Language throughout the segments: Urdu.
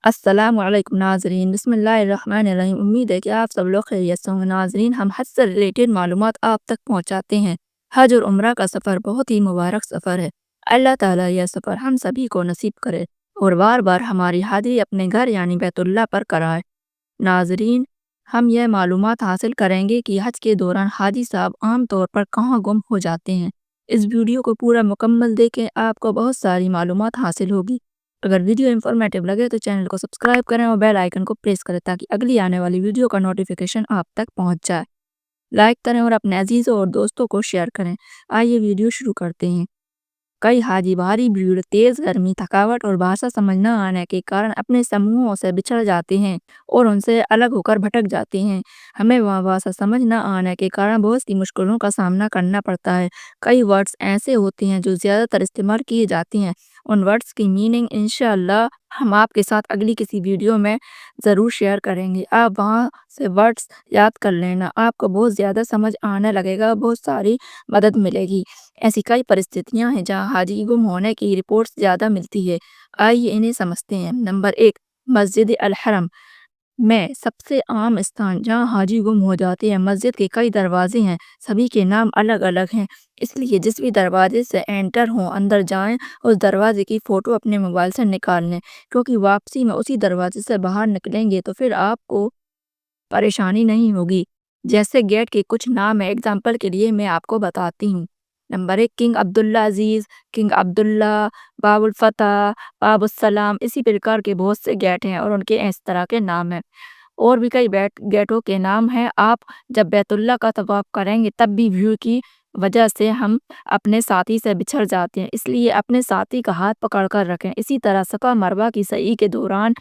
السلام علیکم ناظرین، بسم اللہ الرحمن الرحیم۔ امید ہے کہ آپ سب لوگ خیریت سے ہوں گے۔ ناظرین، ہم حج سے ریلیٹڈ معلومات آپ تک پہنچاتے ہیں۔ حج اور عمرہ کا سفر بہت ہی مبارک سفر ہے۔ اللہ تعالیٰ یہ سفر ہم سبھی کو نصیب کرے اور بار بار ہماری حاضری اپنے گھر یعنی بیت اللہ پر کرائے۔ ناظرین، ہم یہ معلومات حاصل کریں گے کہ حج کے دوران حاجی صاحب عام طور پر کہاں گم ہو جاتے ہیں۔ اس ویڈیو کو پورا مکمل دیکھیں، آپ کو بہت ساری معلومات حاصل ہوگی۔ اگر ویڈیو انفارمیٹیو لگے تو چینل کو سبسکرائب کریں اور بیل آئیکن کو پریس کریں تاکہ اگلی آنے والی ویڈیو کا نوٹیفیکیشن آپ تک پہنچ جائے۔ لائک کریں اور اپنے عزیزوں اور دوستوں کو شیئر کریں۔ آئیے ویڈیو شروع کرتے ہیں۔ کئی حاجی بھاری بھیڑ، تیز گرمی، تھکاوٹ اور بھاشا سمجھ نہ آنے کے کارن اپنے سموہوں سے بچھڑ جاتے ہیں اور ان سے الگ ہو کر بھٹک جاتے ہیں۔ ہمیں وہاں بھاشا سمجھ نہ آنے کے کارن بہت سی مشکلوں کا سامنا کرنا پڑتا ہے۔ کئی ورڈز ایسے ہوتے ہیں جو زیادہ تر استعمال کیے جاتے ہیں۔ ان ورڈز کی میننگ انشاءاللہ ہم آپ کے ساتھ اگلی کسی ویڈیو میں ضرور شیئر کریں گے۔ آپ وہاں سے ورڈز یاد کر لینا، آپ کو بہت زیادہ سمجھ آنے لگے گا، بہت ساری مدد ملے گی۔ ایسی کئی پرستتیاں ہیں جہاں حاجی گم ہونے کی رپورٹس زیادہ ملتی ہے۔ آئیے انہیں سمجھتے ہیں۔ نمبر 1، مسجد الحرم میں سب سے عام استان جہاں حاجی گم ہو جاتے ہیں۔ مسجد کے کئی دروازے ہیں، سبھی کے نام الگ الگ ہیں، اس لیے جس بھی دروازے سے انٹر ہوں اندر جائیں، اس دروازے کی فوٹو اپنے موبائل سے نکال لیں، کیونکہ واپسی میں اسی دروازے سے باہر نکلیں گے تو پھر آپ کو پریشانی نہیں ہوگی۔ جیسے گیٹ کے کچھ نام ہیں، اگزامپل کے لیے میں آپ کو بتاتی ہوں۔ نمبر 1، کنگ عبداللہ عزیز، کنگ عبداللہ، باب الفتح، باب السلام، اسی پرکار کے بہت سے گیٹ ہیں اور ان کے اس طرح کے نام ہیں۔ اور بھی کئی گیٹوں کے نام ہیں۔ آپ جب بیت اللہ کا طواف کریں گے تب بھی بھیڑ کی وجہ سے ہم اپنے ساتھی سے بچھڑ جاتے ہیں، اس لیے اپنے ساتھی کا ہاتھ پکڑ کر رکھیں۔ اسی طرح صفا مروہ کی سعی کے دوران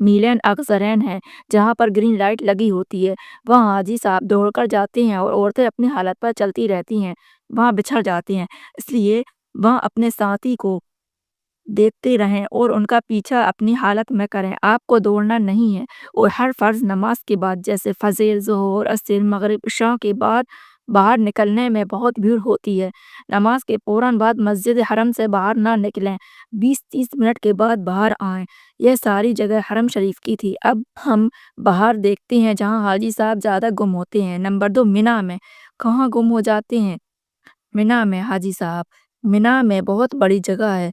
میلین اکثرین ہیں جہاں پر گرین لائٹ لگی ہوتی ہے، وہاں حاجی صاحب دوڑ کر جاتے ہیں اور عورتیں اپنی حالت پر چلتی رہتی ہیں، وہاں بچھڑ جاتی ہیں، اس لیے وہاں اپنے ساتھی کو دیکھتے رہیں اور ان کا پیچھا اپنی حالت میں کریں۔ آپ کو دوڑنا نہیں ہے۔ اور ہر فرض نماز کے بعد جیسے فجر، ظہر، عصر، مغرب، عشاء کے بعد باہر نکلنے میں بہت بھیڑ ہوتی ہے۔ نماز کے فوراً بعد مسجد حرم سے باہر نہ نکلیں، 20-30 منٹ کے بعد باہر آئیں۔ یہ ساری جگہ حرم شریف کی تھی۔ اب ہم باہر دیکھتے ہیں جہاں حاجی صاحب زیادہ گم ہوتے ہیں۔ نمبر 2، مینا میں کہاں گم ہو جاتے ہیں؟ مینا میں حاجی صاحب، مینا میں بہت بڑی جگہ ہے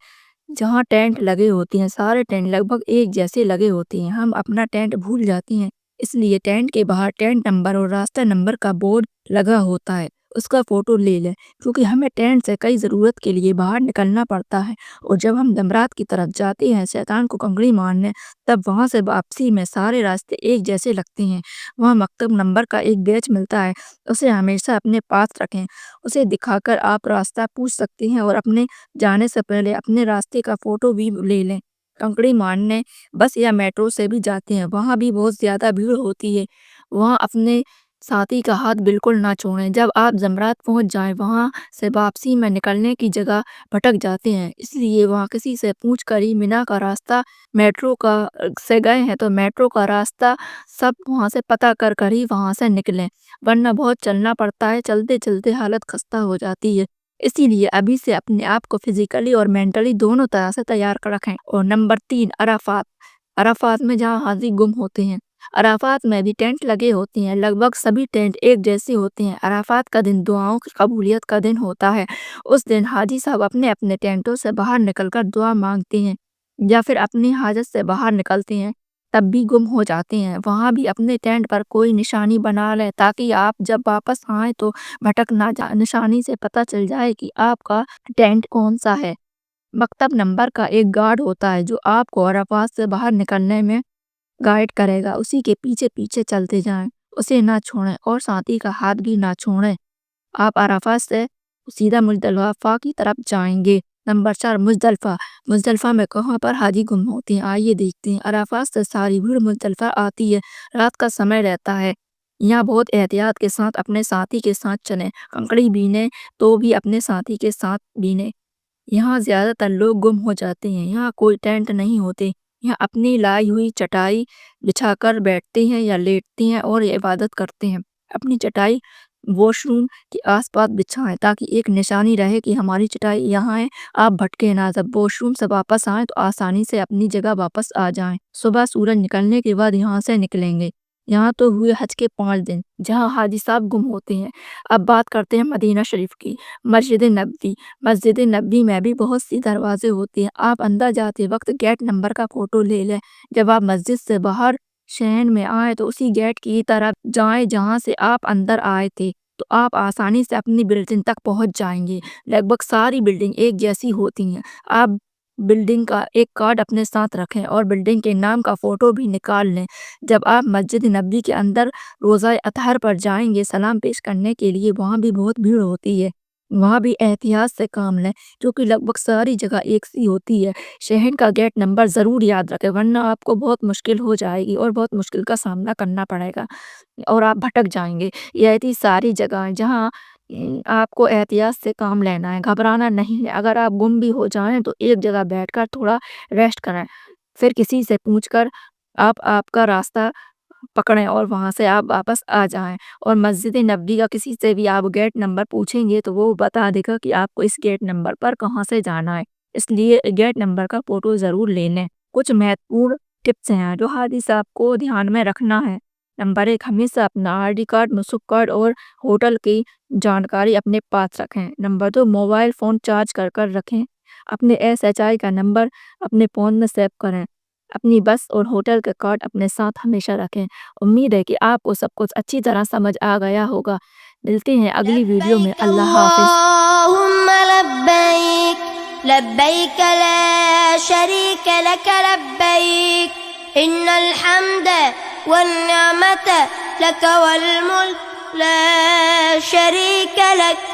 جہاں ٹینٹ لگے ہوتے ہیں، سارے ٹینٹ لگ بھگ ایک جیسے لگے ہوتے ہیں۔ ہم اپنا ٹینٹ بھول جاتے ہیں، اس لیے ٹینٹ کے باہر ٹینٹ نمبر اور راستہ نمبر کا بورڈ لگا ہوتا ہے، اس کا فوٹو لے لیں، کیونکہ ہمیں ٹینٹ سے کئی ضرورت کے لیے باہر نکلنا پڑتا ہے۔ اور جب ہم جمرات کی طرف جاتے ہیں شیطان کو کنکری مارنے، تب وہاں سے واپسی میں سارے راستے ایک جیسے لگتے ہیں۔ وہاں مکتب نمبر کا ایک بیچ ملتا ہے، اسے ہمیشہ اپنے پاس رکھیں، اسے دکھا کر آپ راستہ پوچھ سکتے ہیں اور اپنے جانے سے پہلے اپنے راستے کا فوٹو بھی لے لیں۔ کنکڑی مارنے بس یا میٹرو سے بھی جاتے ہیں، وہاں بھی بہت زیادہ بھیڑ ہوتی ہے، وہاں اپنے ساتھی کا ہاتھ بالکل نہ چھوڑیں۔ جب آپ جمرات پہنچ جائیں وہاں سے واپسی میں نکلنے کی جگہ بھٹک جاتے ہیں، اس لیے وہاں کسی سے پوچھ کر ہی مینا کا راستہ، میٹرو کا سے گئے ہیں تو میٹرو کا راستہ سب وہاں سے پتہ کر کر ہی وہاں سے نکلیں، ورنہ بہت چلنا پڑتا ہے، چلتے چلتے حالت خستہ ہو جاتی ہے۔ اسی لیے ابھی سے اپنے آپ کو فزیکلی اور مینٹلی دونوں طرح سے تیار کر رکھیں۔ اور نمبر 3، عرفات، عرفات میں جہاں حاجی گم ہوتے ہیں۔ عرفات میں بھی ٹینٹ لگے ہوتے ہیں، لگ بھگ سبھی ٹینٹ ایک جیسے ہوتے ہیں۔ عرفات کا دن دعاؤں کی قبولیت کا دن ہوتا ہے۔ اس دن حاجی صاحب اپنے اپنے ٹینٹوں سے باہر نکل کر دعا مانگتے ہیں یا پھر اپنی حاجت سے باہر نکلتے ہیں تب بھی گم ہو جاتے ہیں۔ وہاں بھی اپنے ٹینٹ پر کوئی نشانی بنا لیں تاکہ آپ جب واپس آئیں تو بھٹک نہ جائیں، نشانی سے پتہ چل جائے کہ آپ کا ٹینٹ کون سا ہے۔ مکتب نمبر کا ایک گارڈ ہوتا ہے جو آپ کو عرفات سے باہر نکلنے میں گائیڈ کرے گا، اسی کے پیچھے پیچھے چلتے جائیں، اسے نہ چھوڑیں اور ساتھی کا ہاتھ بھی نہ چھوڑیں۔ آپ عرفات سے سیدھا مزدلفہ کی طرف جائیں گے۔ نمبر 4، مزدلفہ، مزدلفہ میں کہاں پر حاجی گم ہوتے ہیں؟ آئیے دیکھتے ہیں۔ عرفات سے ساری بھیڑ مزدلفہ آتی ہے، رات کا سمے رہتا ہے، یہاں بہت احتیاط کے ساتھ اپنے ساتھی کے ساتھ چلیں، کنکڑی بینے تو بھی اپنے ساتھی کے ساتھ بینے۔ یہاں زیادہ تر لوگ گم ہو جاتے ہیں، یہاں کوئی ٹینٹ نہیں ہوتے، یہاں اپنی لائی ہوئی چٹائی بچھا کر بیٹھتے ہیں یا لیٹتے ہیں اور عبادت کرتے ہیں۔ اپنی چٹائی واش روم کے آس پاس بچھائیں تاکہ ایک نشانی رہے کہ ہماری چٹائی یہاں ہے۔ آپ بھٹکے نہ، جب واش روم سے واپس آئیں تو آسانی سے اپنی جگہ واپس آ جائیں۔ صبح سورج نکلنے کے بعد یہاں سے نکلیں گے۔ یہاں تو ہوئے حج کے 5 دن جہاں حاجی صاحب گم ہوتے ہیں۔ اب بات کرتے ہیں مدینہ شریف کی۔ مسجد نبوی۔ مسجد نبوی میں بھی بہت سی دروازے ہوتے ہیں۔ آپ اندر جاتے وقت گیٹ نمبر کا فوٹو لے لیں۔ جب آپ مسجد سے باہر شہن میں آئیں تو اسی گیٹ کی طرف جائیں جہاں سے آپ اندر آئے تھے، تو آپ آسانی سے اپنی بلڈنگ تک پہنچ جائیں گے۔ لگ بھگ ساری بلڈنگ ایک جیسی ہوتی ہیں۔ آپ بلڈنگ کا ایک کارڈ اپنے ساتھ رکھیں اور بلڈنگ کے نام کا فوٹو بھی نکال لیں۔ جب آپ مسجد نبوی کے اندر روزہ اطہر پر جائیں گے سلام پیش کرنے کے لیے، وہاں بھی بہت بھیڑ ہوتی ہے۔ وہاں بھی احتیاط سے کام لیں کیونکہ لگ بھگ ساری جگہ ایک سی ہوتی ہے۔ شہر کا گیٹ نمبر ضرور یاد رکھیں ورنہ آپ کو بہت مشکل ہو جائے گی اور بہت مشکل کا سامنا کرنا پڑے گا اور آپ بھٹک جائیں گے۔ یہ ایسی ساری جگہ ہیں جہاں آپ کو احتیاط سے کام لینا ہے، گھبرانا نہیں ہے۔ اگر آپ گم بھی ہو جائیں تو ایک جگہ بیٹھ کر تھوڑا ریسٹ کریں، پھر کسی سے پوچھ کر آپ کا راستہ پکڑیں اور وہاں سے آپ واپس آ جائیں۔ اور مسجد نبوی کا کسی سے بھی آپ گیٹ نمبر پوچھیں گے تو وہ بتا دے گا کہ آپ کو اس گیٹ نمبر پر کہاں سے جانا ہے، اس لیے گیٹ نمبر کا فوٹو ضرور لے لیں۔ کچھ مہتوپورن ٹپس ہیں جو حاجی صاحب کو دھیان میں رکھنا ہے۔ نمبر 1، ہمیشہ اپنا I D card, Musk card اور ہوٹل کی جانکاری اپنے پاس رکھیں۔ نمبر 2، موبائل فون چارج کر رکھیں۔ اپنے SHI کا نمبر اپنے فون میں سیو کریں۔ اپنی بس اور ہوٹل کے کارڈ اپنے ساتھ ہمیشہ رکھیں۔ امید ہے کہ آپ کو سب کچھ اچھی طرح سمجھ آ گیا ہوگا۔ ملتے ہیں اگلی ویڈیو میں۔ اللہ حافظ۔ اللہم لبیک لبیک لا شریک لک لبیک ان الحمد والنعمت لک والملک لا شریک لک